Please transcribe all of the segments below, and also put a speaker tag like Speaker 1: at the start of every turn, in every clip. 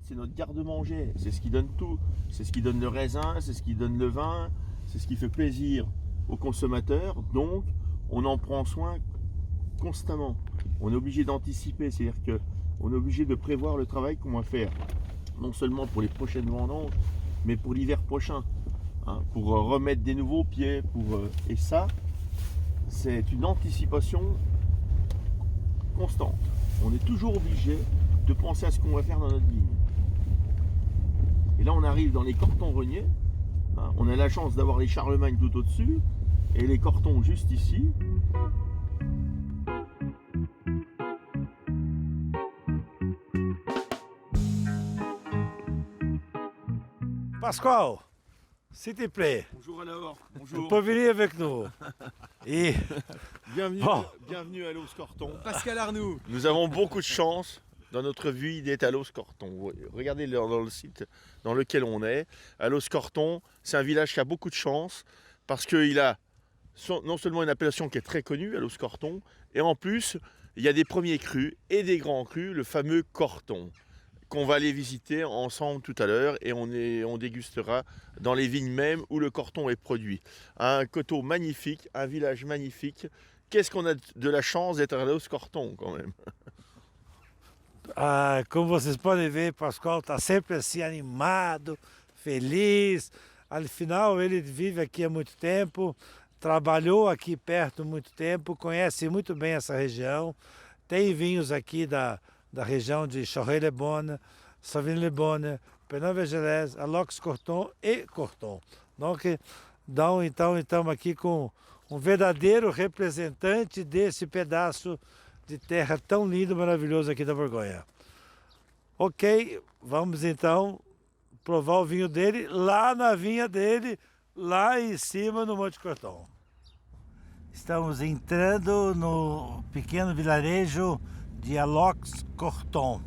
Speaker 1: c'est notre garde-manger, c'est ce qui donne tout. C'est ce qui donne le raisin, c'est ce qui donne le vin, c'est ce qui fait plaisir aux consommateurs. Donc, on en prend soin constamment. On est obligé d'anticiper, c'est-à-dire qu'on est obligé de prévoir le travail qu'on va faire, non seulement pour les prochaines vendanges, mais pour l'hiver prochain, hein, pour remettre des nouveaux pieds. Et ça, c'est une anticipation constante. On est toujours obligé de penser à ce qu'on va faire dans notre vigne. Et là, on arrive dans les cortons reniers. Hein, on a la chance d'avoir les Charlemagne tout au-dessus et les cortons juste ici.
Speaker 2: Pascal, s'il te plaît,
Speaker 1: Bonjour alors. Bonjour.
Speaker 2: tu peux venir avec nous. Et
Speaker 1: Bienvenue,
Speaker 2: Bon.
Speaker 1: bienvenue à Los Cortons.
Speaker 3: Pascal Arnoux.
Speaker 1: Nous avons beaucoup de chance dans notre vie d'être à Los Cortons. Regardez dans le site dans lequel on est. À Los Cortons, c'est un village qui a beaucoup de chance parce qu'il a non seulement une appellation qui est très connue à Los Cortons, et en plus, il y a des premiers crus et des grands crus, le fameux Corton, qu'on va aller visiter ensemble tout à l'heure et on dégustera dans les vignes même où le Corton est produit. Un coteau magnifique, un village magnifique. Qu'est-ce qu'on a de la chance d'être à Los Cortons quand même.
Speaker 2: como vocês podem ver, Pascal está sempre assim animado, feliz. Afinal, ele vive aqui há muito tempo, trabalhou aqui perto há muito tempo, conhece muito bem essa região. Tem vinhos aqui da região de Chorré-les-Bonnes, Sauvigny-les-Bonnes, Pinot-Vergelès, Alox Corton e Corton. Então, estamos aqui com um verdadeiro representante desse pedaço de terra tão lindo e maravilhoso aqui da Borgonha. Ok, vamos então provar o vinho dele lá na vinha dele, lá em cima no Monte Corton. Estamos entrando no pequeno vilarejo de Alox Corton.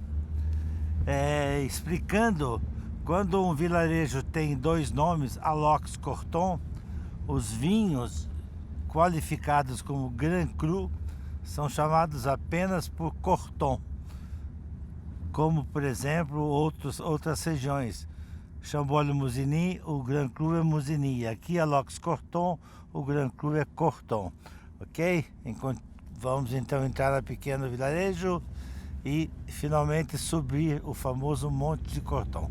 Speaker 2: Explicando, quando um vilarejo tem dois nomes, Alox Corton, os vinhos qualificados como Grand Cru são chamados apenas por Corton, como por exemplo outras regiões. Chambord-Musigny, o Grand Cru é Musigny. Aqui, Alox Corton, o Grand Cru é Corton. Ok? Vamos então entrar no pequeno vilarejo e finalmente subir o famoso Monte de Corton.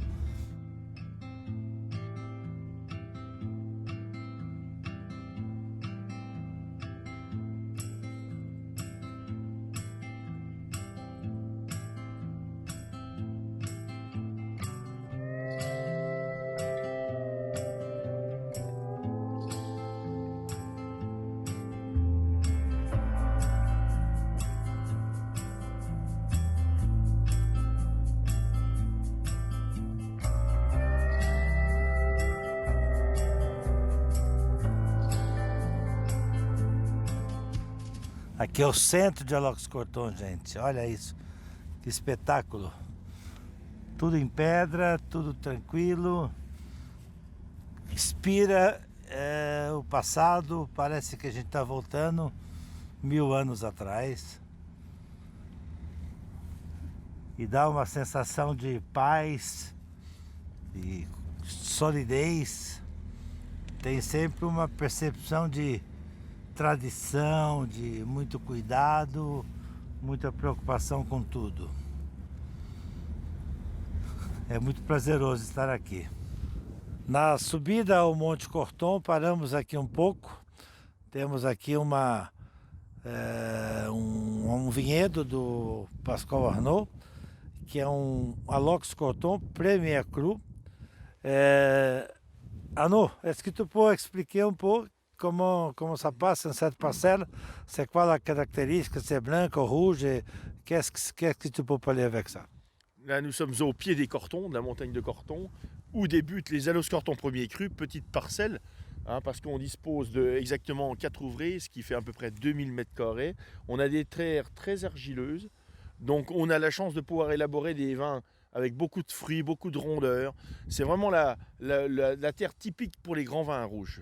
Speaker 2: Aqui é o centro de Alox Corton, gente. Olha isso, que espetáculo. Tudo em pedra, tudo tranquilo. Inspira o passado, parece que a gente está voltando 1000 anos atrás. E dá uma sensação de paz, de solidez. Tem sempre uma percepção de tradição, de muito cuidado, muita preocupação com tudo. É muito prazeroso estar aqui. Na subida ao Monte Corton, paramos aqui um pouco. Temos aqui um vinhedo do Pascal Arnaud, que é um Alox Corton Premier Cru. Arnaud, est-ce que tu peux expliquer un peu comment ça passe dans cette parcelle? C'est quoi la caractéristique? C'est blanc ou rouge? Et qu'est-ce que tu peux parler avec ça?
Speaker 1: Là, nous sommes au pied des Cortons, de la montagne de Corton, où débutent les Alox Corton premiers crus, petite parcelle, hein, parce qu'on dispose de exactement 4 ouvrées, ce qui fait à peu près 2000 m². On a des terres très argileuses, donc on a la chance de pouvoir élaborer des vins avec beaucoup de fruits, beaucoup de rondeur. C'est vraiment la terre typique pour les grands vins rouges.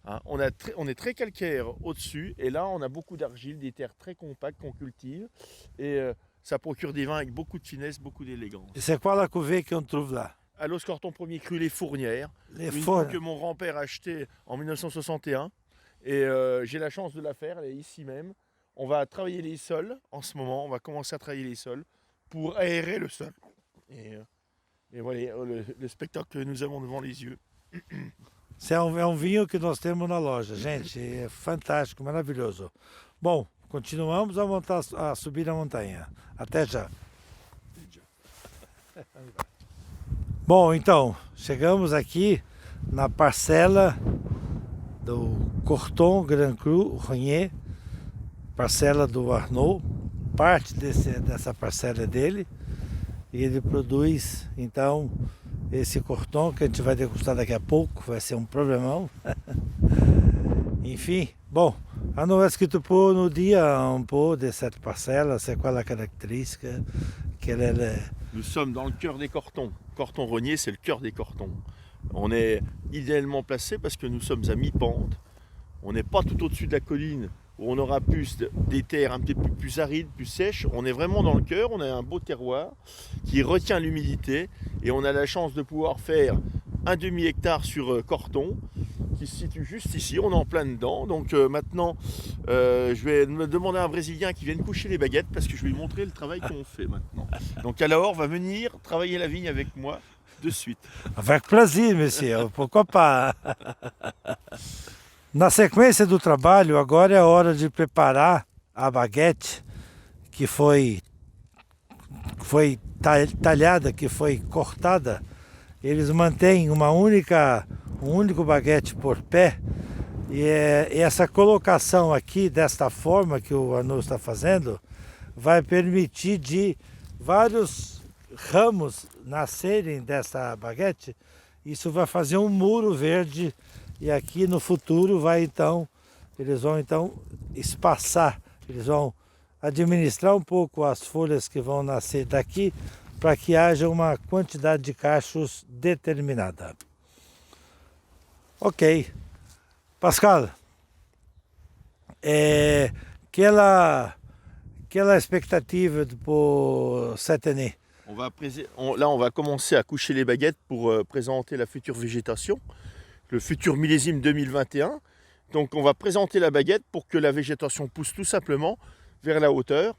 Speaker 1: Hein, on est très calcaire au-dessus, et là on a beaucoup d'argile, des terres très compactes qu'on cultive. Et ça procure des vins avec beaucoup de finesse, beaucoup d'élégance.
Speaker 2: Et c'est quoi la cuvée qu'on trouve là?
Speaker 1: À l'os Corton premier cru, les Fournières.
Speaker 2: Les
Speaker 1: Une
Speaker 2: Fournières.
Speaker 1: vigne que mon grand-père a achetée en 1961. Et j'ai la chance de la faire, elle est ici même. On va travailler les sols en ce moment, on va commencer à travailler les sols pour aérer le sol. Et voilà le spectacle que nous avons devant les yeux.
Speaker 2: Esse é um vinho que nós temos na loja, gente, é fantástico, maravilhoso. Bom, continuamos a subir a montanha. Até já. Bom, então, chegamos aqui na parcela do Corton Grand Cru Rognier, parcela do Arnaud, parte dessa parcela é dele, e ele produz, então, esse Corton que a gente vai degustar daqui a pouco, vai ser um problemão. Enfim, bon, Arnaud, est-ce que tu peux nous dire un peu de cette parcelle, c'est quoi la caractéristique, quelle est le...
Speaker 1: Nous sommes dans le cœur des Cortons. Corton Rognier, c'est le cœur des Cortons. On est idéalement placé parce que nous sommes à mi-pente. On n'est pas tout au-dessus de la colline où on aura plus des terres un petit peu plus arides, plus sèches. On est vraiment dans le cœur, on a un beau terroir qui retient l'humidité et on a la chance de pouvoir faire un demi-hectare sur Corton qui se situe juste ici, on est en plein dedans. Donc maintenant, je vais me demander à un Brésilien qui vienne coucher les baguettes parce que je vais lui montrer le travail qu'on fait maintenant. Donc alors, va venir travailler la vigne avec moi de suite.
Speaker 2: Avec plaisir, monsieur, pourquoi pas? Na sequência do trabalho, agora é a hora de preparar a baguete que foi talhada, que foi cortada. Eles mantêm um único baguete por pé. E essa colocação aqui, desta forma que o Arnaud está fazendo, vai permitir de vários ramos nascerem dessa baguete. Isso vai fazer um muro verde. E aqui no futuro eles vão então espaçar, eles vão administrar um pouco as folhas que vão nascer daqui para que haja uma quantidade de cachos determinada. Ok. Pascal, quelle expectative pour cette année?
Speaker 1: Là, on va commencer à coucher les baguettes pour présenter la future végétation. Le futur millésime 2021. Donc on va présenter la baguette pour que la végétation pousse tout simplement vers la hauteur.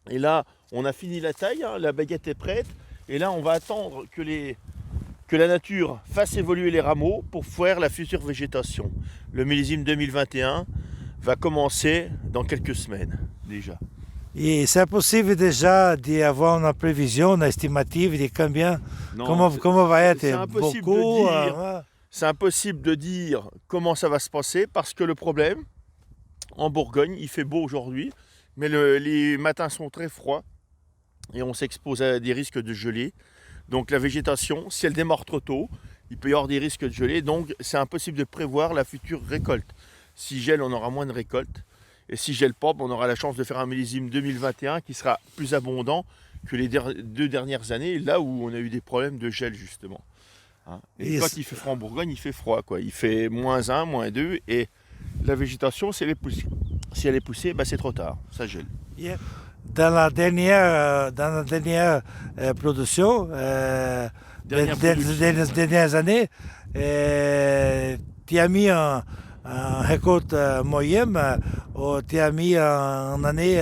Speaker 1: Et là, on a fini la taille, hein, la baguette est prête. Et là, on va attendre que la nature fasse évoluer les rameaux pour faire la future végétation. Le millésime 2021 va commencer dans quelques semaines déjà.
Speaker 2: E c'est possible déjà d'avoir une prévision, une estimative de combien, comment va être?
Speaker 1: C'est impossible
Speaker 2: beaucoup,
Speaker 1: de dire. C'est impossible de dire comment ça va se passer parce que le problème, en Bourgogne, il fait beau aujourd'hui, mais les matins sont très froids et on s'expose à des risques de gelée. Donc la végétation, si elle démarre trop tôt, il peut y avoir des risques de gelée, donc c'est impossible de prévoir la future récolte. Si gèle, on aura moins de récolte, et si gèle pas, on aura la chance de faire un millésime 2021 qui sera plus abondant que les 2 dernières années, là où on a eu des problèmes de gel justement. Et quand il fait froid en Bourgogne, il fait froid, quoi. Il fait -1, -2, et la végétation, si elle est poussée, c'est trop tard, ça gèle.
Speaker 2: Yeah. Dans la dernière production, des dernières années, tu as mis un récolte moyenne ou tu as mis une année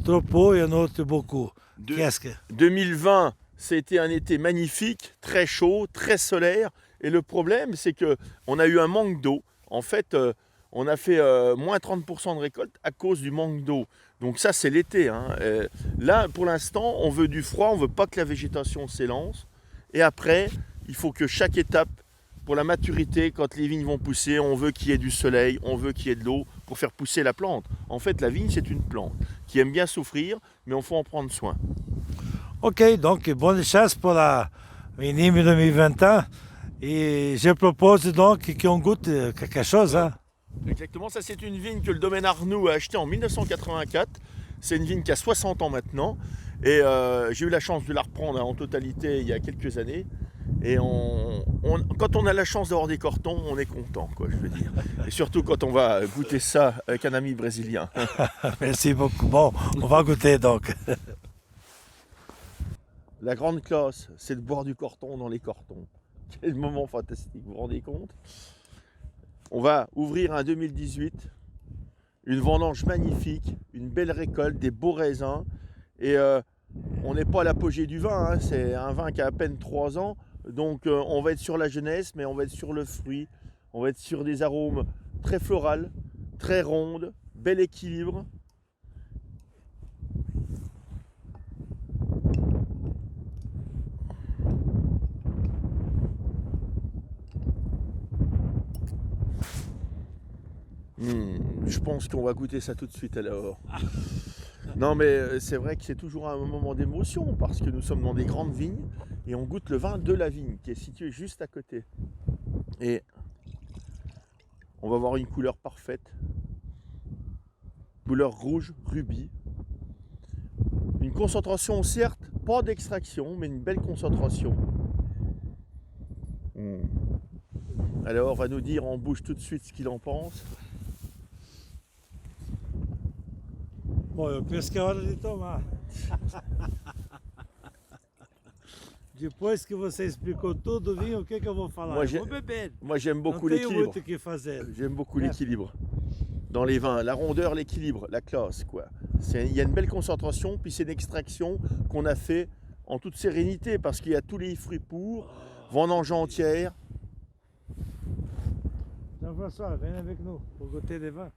Speaker 2: trop peu et une autre beaucoup? Qu'est-ce que
Speaker 1: 2020, c'était un été magnifique, très chaud, très solaire. Et le problème, c'est qu'on a eu un manque d'eau. En fait, on a fait moins 30% de récolte à cause du manque d'eau. Donc ça, c'est l'été. Là, pour l'instant, on veut du froid, on ne veut pas que la végétation s'élance. Et après, il faut que chaque étape, pour la maturité, quand les vignes vont pousser, on veut qu'il y ait du soleil, on veut qu'il y ait de l'eau pour faire pousser la plante. En fait, la vigne, c'est une plante qui aime bien souffrir, mais il faut en prendre soin.
Speaker 2: Ok, donc bonne chance pour la Vinime 2021. Et je propose donc qu'on goûte quelque chose. Hein?
Speaker 1: Exactement, ça c'est une vigne que le domaine Arnoux a achetée en 1984. C'est une vigne qui a 60 ans maintenant. Et j'ai eu la chance de la reprendre en totalité il y a quelques années. Et quand on a la chance d'avoir des Cortons, on est content, quoi, je veux dire. Et surtout quand on va goûter ça avec un ami brésilien.
Speaker 2: Merci beaucoup. Bon, on va goûter donc.
Speaker 1: La grande classe, c'est de boire du Corton dans les Cortons. Quel moment fantastique, vous vous rendez compte? On va ouvrir un 2018, une vendange magnifique, une belle récolte, des beaux raisins. Et on n'est pas à l'apogée du vin, hein, c'est un vin qui a à peine 3 ans. Donc on va être sur la jeunesse, mais on va être sur le fruit. On va être sur des arômes très florales, très rondes, bel équilibre. Je pense qu'on va goûter ça tout de suite alors. Non mais c'est vrai que c'est toujours un moment d'émotion parce que nous sommes dans des grandes vignes et on goûte le vin de la vigne qui est situé juste à côté. Et on va voir une couleur parfaite. Couleur rouge, rubis. Une concentration certes, pas d'extraction, mais une belle concentration. Alors on va nous dire en bouche tout de suite ce qu'il en pense.
Speaker 2: Bom, eu penso que é hora de tomar. Depois que você explicou tudo o vinho, o que eu vou falar?
Speaker 1: Moi,
Speaker 2: Eu vou beber.
Speaker 1: Moi j'aime beaucoup
Speaker 2: Não tenho
Speaker 1: l'équilibre.
Speaker 2: muito o que fazer.
Speaker 1: J'aime beaucoup l'équilibre. Dans les vins, la rondeur, l'équilibre, la classe quoi. Il y a une belle concentration, puis c'est une extraction qu'on a fait en toute sérénité parce qu'il y a tous les fruits pour, vendange entière.
Speaker 2: Jean-François, vem avec nous pour goûter des vins.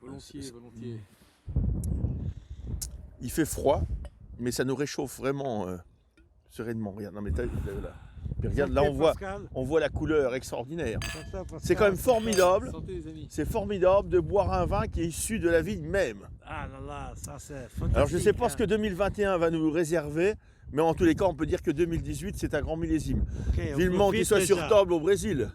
Speaker 3: Volontiers, volontiers.
Speaker 1: Il fait froid, mais ça nous réchauffe vraiment sereinement. Regarde, non mais là. Puis regarde, là on voit la couleur extraordinaire. C'est quand même formidable.
Speaker 3: Santé les amis.
Speaker 1: C'est formidable de boire un vin qui est issu de la vigne même.
Speaker 2: Ah là là, ça c'est fantastique.
Speaker 1: Alors je ne sais pas ce que
Speaker 2: hein.
Speaker 1: 2021 va nous réserver, mais en tous les cas on peut dire que 2018 c'est un grand millésime.
Speaker 2: Ok, on
Speaker 1: Vivement qu'il
Speaker 2: profite
Speaker 1: soit sur
Speaker 2: déjà.
Speaker 1: table au Brésil.